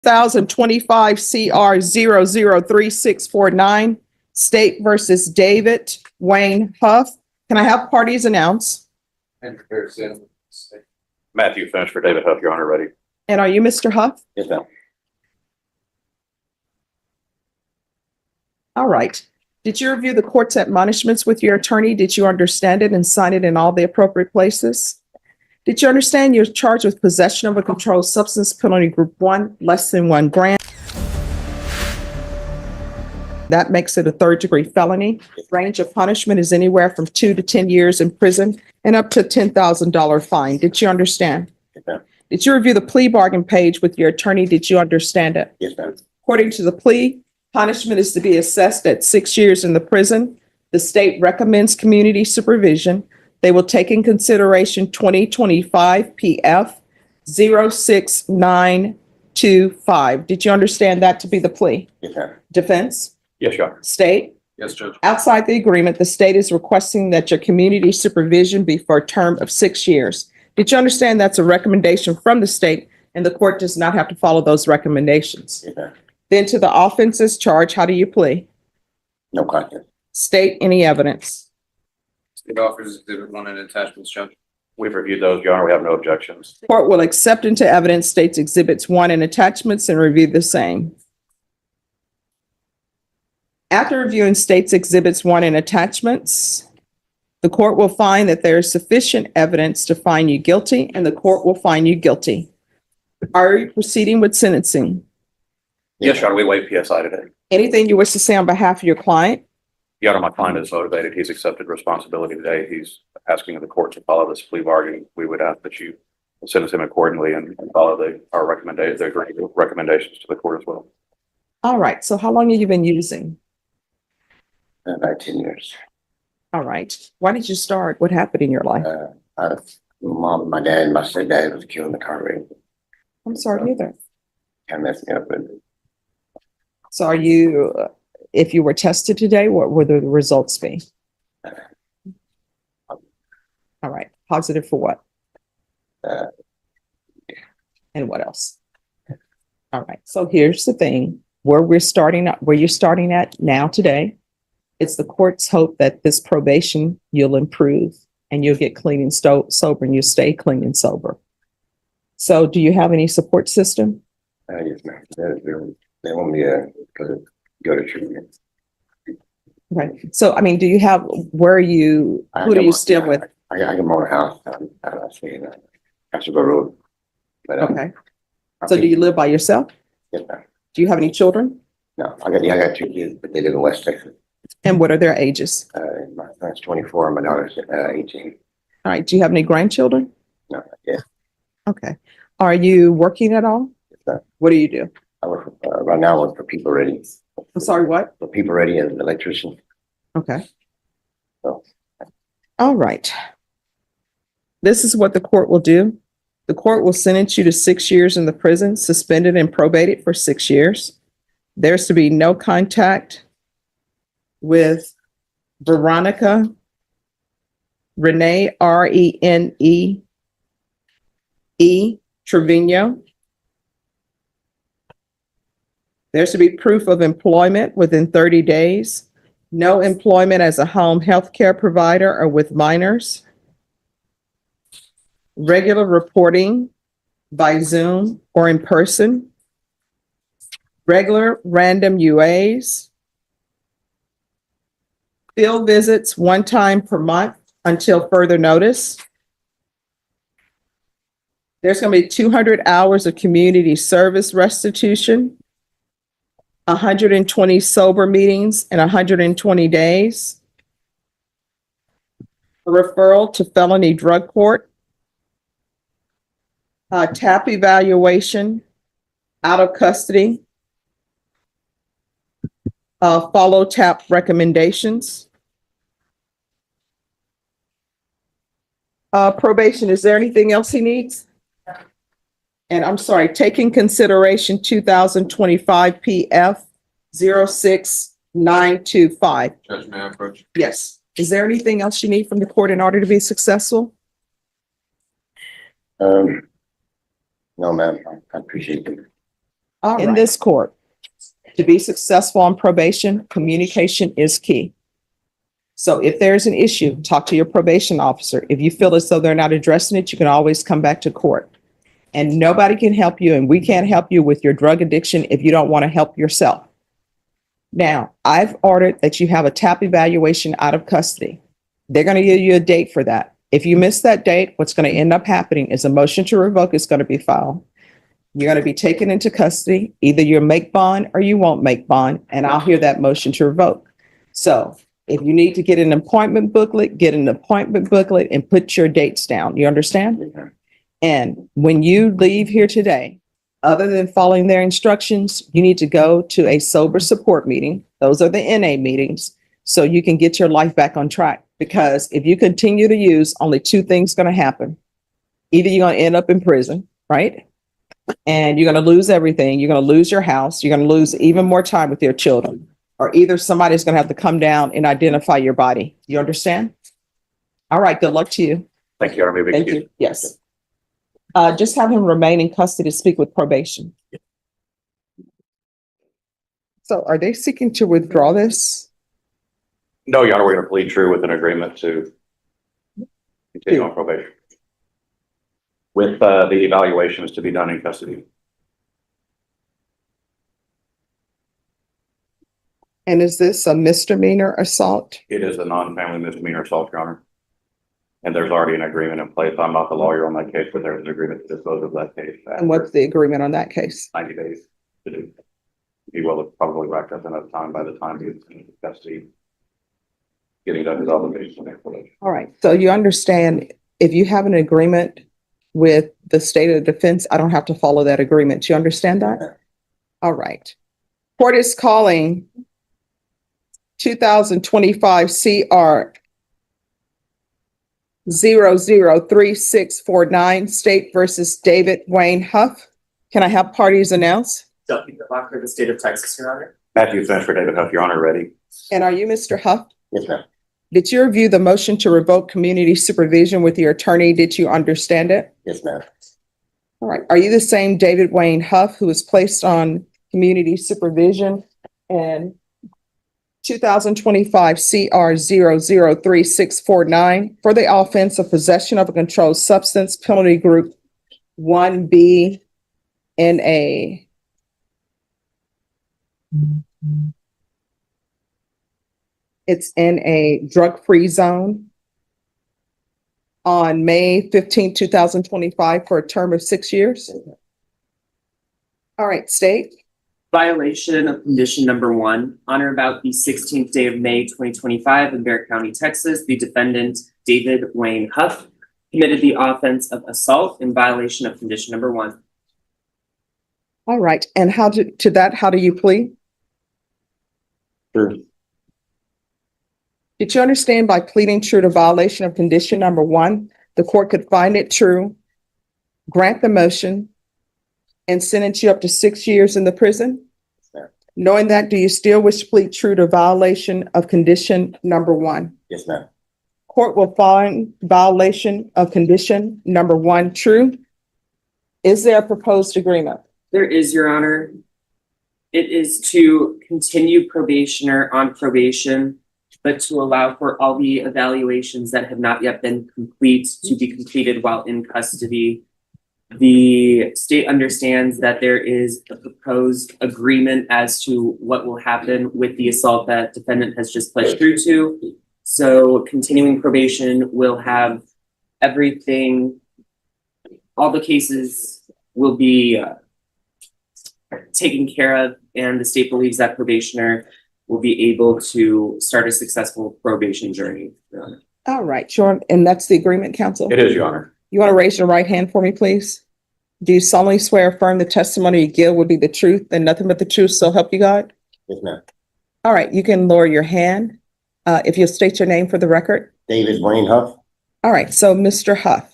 2025 CR 003649, State versus David Wayne Huff. Can I have parties announce? Matthew Finch for David Huff, Your Honor, ready. And are you Mr. Huff? Yes, ma'am. All right. Did you review the court's admonishments with your attorney? Did you understand it and sign it in all the appropriate places? Did you understand you're charged with possession of a controlled substance, penalty group 1, less than 1 gram? That makes it a third-degree felony. Range of punishment is anywhere from 2 to 10 years in prison and up to a $10,000 fine. Did you understand? Yes, ma'am. Did you review the plea bargain page with your attorney? Did you understand it? Yes, ma'am. According to the plea, punishment is to be assessed at 6 years in the prison. The state recommends community supervision. They will take in consideration 2025 PF 06925. Did you understand that to be the plea? Yes, ma'am. Defense? Yes, Your Honor. State? Yes, Judge. Outside the agreement, the state is requesting that your community supervision be for a term of 6 years. Did you understand that's a recommendation from the state and the court does not have to follow those recommendations? Yes, ma'am. Then to the offenses charged, how do you plea? No contest. State any evidence. State offers exhibit 1 and attachments, Judge. We've reviewed those, Your Honor. We have no objections. Court will accept into evidence states exhibits 1 and attachments and review the same. After reviewing states exhibits 1 and attachments, the court will find that there is sufficient evidence to find you guilty and the court will find you guilty. Are you proceeding with sentencing? Yes, Your Honor. We waive PSI today. Anything you wish to say on behalf of your client? Your Honor, my client is motivated. He's accepted responsibility today. He's asking the court to follow this plea bargain. We would ask that you sentence him accordingly and follow our recommendations to the court as well. All right. So how long have you been using? About 10 years. All right. Why did you start? What happened in your life? My mom, my dad, and my stepdad was killed in the car wreck. I'm sorry to hear that. Kind of messed me up with it. So are you, if you were tested today, what would the results be? All right. Positive for what? And what else? All right. So here's the thing, where you're starting at now today. It's the court's hope that this probation, you'll improve and you'll get clean and sober and you'll stay clean and sober. So do you have any support system? Yes, ma'am. They want me to go to treatment. Right. So, I mean, do you have, who do you still with? I got my own house. I stay in Castleberg Road. But, Okay. So do you live by yourself? Yes, ma'am. Do you have any children? No, I got 2 kids, but they live in West Texas. And what are their ages? My son's 24 and my daughter's 18. All right. Do you have any grandchildren? No, yeah. Okay. Are you working at all? Yes, ma'am. What do you do? I work for, right now I work for People Ready. I'm sorry, what? For People Ready as an electrician. Okay. So. All right. This is what the court will do. The court will sentence you to 6 years in the prison, suspended and probated for 6 years. There's to be no contact with Veronica Renee, Renee Trevino. There's to be proof of employment within 30 days. No employment as a home health care provider or with minors. Regular reporting by Zoom or in person. Regular random UAs. Field visits 1 time per month until further notice. There's going to be 200 hours of community service restitution, 120 sober meetings in 120 days, a referral to felony drug court, TAP evaluation, out of custody, follow TAP recommendations. Probation, is there anything else he needs? And I'm sorry, taking consideration 2025 PF 06925. Judge, may I approach? Yes. Is there anything else you need from the court in order to be successful? No, ma'am. I appreciate it. in this court. To be successful on probation, communication is key. So if there's an issue, talk to your probation officer. If you feel as though they're not addressing it, you can always come back to court. And nobody can help you, and we can't help you with your drug addiction if you don't want to help yourself. Now, I've ordered that you have a TAP evaluation out of custody. They're going to give you a date for that. If you miss that date, what's going to end up happening is a motion to revoke is going to be filed. You're going to be taken into custody. Either you'll make bond or you won't make bond, and I'll hear that motion to revoke. So if you need to get an appointment booklet, get an appointment booklet and put your dates down. You understand? And when you leave here today, other than following their instructions, you need to go to a sober support meeting. Those are the NA meetings, so you can get your life back on track. Because if you continue to use, only two things going to happen. Either you're going to end up in prison, right? And you're going to lose everything. You're going to lose your house. You're going to lose even more time with your children. Or either somebody's going to have to come down and identify your body. You understand? All right. Good luck to you. Thank you, Your Honor. May I be Thank excused? you. Yes. Just have him remain in custody to speak with probation. So are they seeking to withdraw this? No, Your Honor, we're going to plead true with an agreement to continue on probation. With the evaluations to be done in custody. And is this a misdemeanor assault? It is a non-family misdemeanor assault, Your Honor. And there's already an agreement in place. I'm not the lawyer on that case, but there's an agreement to dispose of that case. And what's the agreement on that case? 90 days to do. He will have probably racked up enough time by the time he's in custody. Getting done his obligations. All right. So you understand, if you have an agreement with the state of defense, I don't have to follow that agreement. Do you understand that? All right. Court is calling 2025 CR 003649 State versus David Wayne Huff. Can I have parties announce? Deputy Locker, the state of Texas, Your Honor. Matthew Finch for David Huff, Your Honor, ready. And are you Mr. Huff? Yes, ma'am. Did you review the motion to revoke community supervision with your attorney? Did you understand it? Yes, ma'am. All right. Are you the same David Wayne Huff who was placed on community supervision in 2025 CR 003649 for the offense of possession of a controlled substance, penalty group 1B in a it's in a drug-free zone on May 15, 2025 for a term of 6 years? All right, state. Violation of condition number 1, on or about the 16th day of May, 2025 in Bear County, Texas, the defendant, David Wayne Huff, committed the offense of assault in violation of condition number 1. All right, and how do you plead? True. Did you understand by pleading true to violation of condition number 1, the court could find it true, grant the motion, and sentence you up to 6 years in the prison? Sir. Knowing that, do you still wish to plead true to violation of condition number 1? Yes, ma'am. Court will find violation of condition number 1 true. Is there a proposed agreement? There is, Your Honor. It is to continue probationer on probation, but to allow for all the evaluations that have not yet been complete to be completed while in custody. The state understands that there is a proposed agreement as to what will happen with the assault that defendant has just pledged true to. So continuing probation will have everything, all the cases will be taken care of, and the state believes that probationer will be able to start a successful probation journey. Your Honor. All right, sure. And that's the agreement, counsel? It is, Your Honor. You want to raise your right hand for me, please? Do you solemnly swear or affirm the testimony you give will be the truth and nothing but the truth, so help you God? Yes, ma'am. All right, you can lower your hand. If you'll state your name for the record. David Wayne Huff. All right, so Mr. Huff,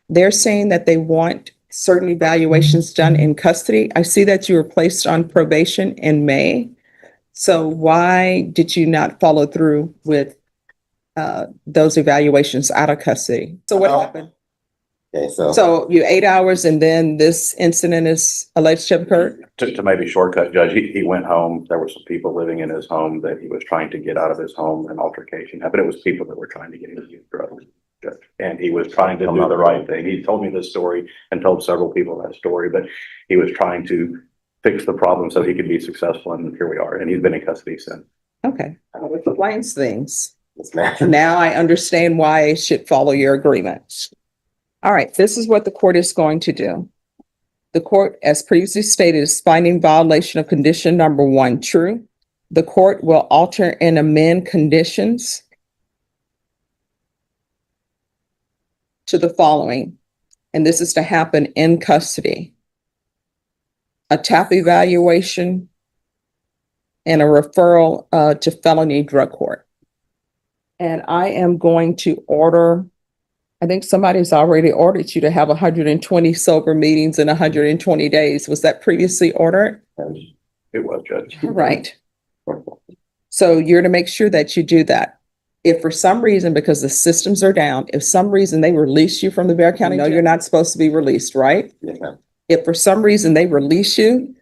they're saying that they want certain evaluations done in custody. I see that you were placed on probation in May. So why did you not follow through with those evaluations out of custody? So what happened? Okay, so So you 8 hours and then this incident is alleged to have occurred? To maybe shortcut, Judge, he went home. There were some people living in his home that he was trying to get out of his home. An altercation happened. It was people that were trying to get him to use drugs, Judge. And he was trying to do the right thing. He told me this story and told several people that story, but he was trying to fix the problem so he could be successful. And here we are. And he's been in custody since. Okay, well, it explains things. yes, ma'am. Now I understand why I should follow your agreement. All right, this is what the court is going to do. The court, as previously stated, is finding violation of condition number 1 true. The court will alter and amend conditions to the following, and this is to happen in custody. A TAP evaluation and a referral to felony drug court. And I am going to order, I think somebody's already ordered you to have 120 sober meetings in 120 days. Was that previously ordered? It was, Judge. Right. So you're to make sure that you do that. If for some reason, because the systems are down, if some reason they release you from the Bexar County, no, you're not supposed to be released, right? Yes, ma'am. If for some reason they release you,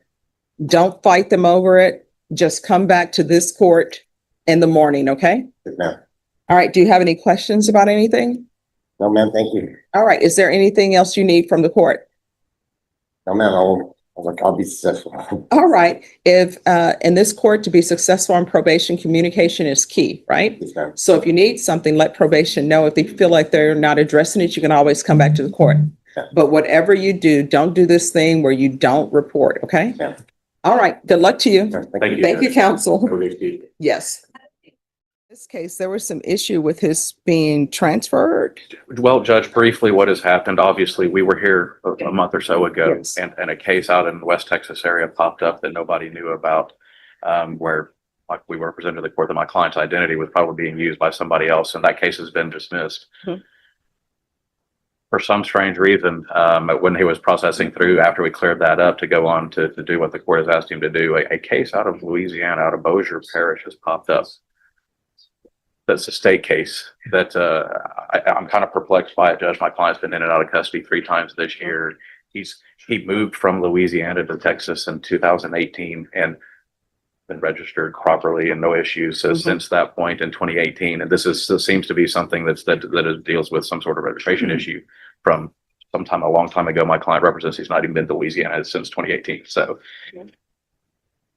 don't fight them over it. Just come back to this court in the morning, okay? Yes, ma'am. All right, do you have any questions about anything? No, ma'am, thank you. All right, is there anything else you need from the court? No, ma'am, I'll be successful. All right, if in this court to be successful on probation, communication is key, right? Yes, ma'am. So if you need something, let probation know. If they feel like they're not addressing it, you can always come back to the court. Yeah. But whatever you do, don't do this thing where you don't report, okay? Yeah. All right, good luck to you. Thank you. Thank you, counsel. Judge. Yes. In this case, there was some issue with his being transferred. Well, Judge, briefly, what has happened, obviously, we were here a month or so ago, Yes. and a case out in the West Texas area popped up that nobody knew about, where, like, we were presented to the court that my client's identity was probably being used by somebody else, and that case has been dismissed. Mhm. For some strange reason, when he was processing through, after we cleared that up to go on to do what the court has asked him to do, a case out of Louisiana, out of Bossier Parish, has popped up. That's a state case that I'm kind of perplexed by it, Judge. My client's been in and out of custody 3 times this year. He moved from Louisiana to Texas in 2018 and been registered properly and no issues since that point in 2018. And this seems to be something that deals with some sort of registration issue from sometime a long time ago. My client represents he's not even been to Louisiana since 2018. So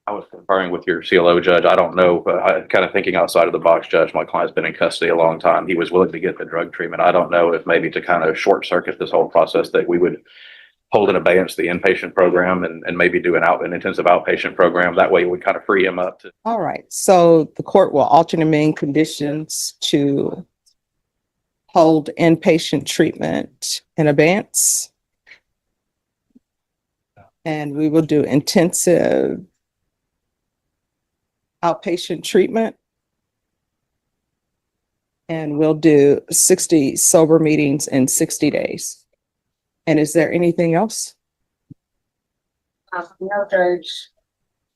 I was conferring with your CLO, Judge. I don't know, kind of thinking outside of the box, Judge. My client's been in custody a long time. He was willing to get the drug treatment. I don't know if maybe to kind of short circuit this whole process that we would hold in abeyance the inpatient program and maybe do an intensive outpatient program. That way we kind of free him up to. All right, so the court will alter the main conditions to hold inpatient treatment in abeyance. And we will do intensive outpatient treatment. And we'll do 60 sober meetings in 60 days. And is there anything else? No, Judge,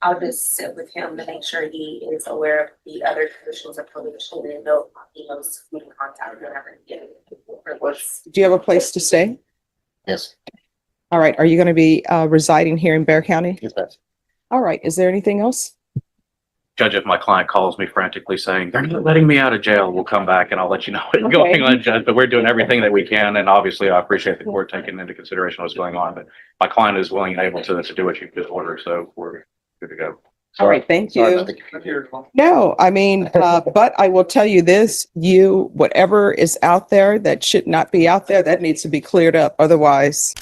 I'll just sit with him to make sure he is aware of the other conditions of probation and he knows who to contact whenever he gets reports. Do you have a place to stay? Yes, All right, are you going to be residing here in Bexar County? yes, ma'am. All right, is there anything else? Judge, if my client calls me frantically saying, they're not letting me out of jail, we'll come back and I'll let you know what's Okay. going on, Judge. But we're doing everything that we can. And obviously, I appreciate the court taking into consideration what's going on. But my client is willing and able to do what you just ordered. So we're good to go. All right, thank Sorry you. about the- No, I mean, but I will tell you this, whatever is out there that should not be out there, that needs to be cleared up. Otherwise,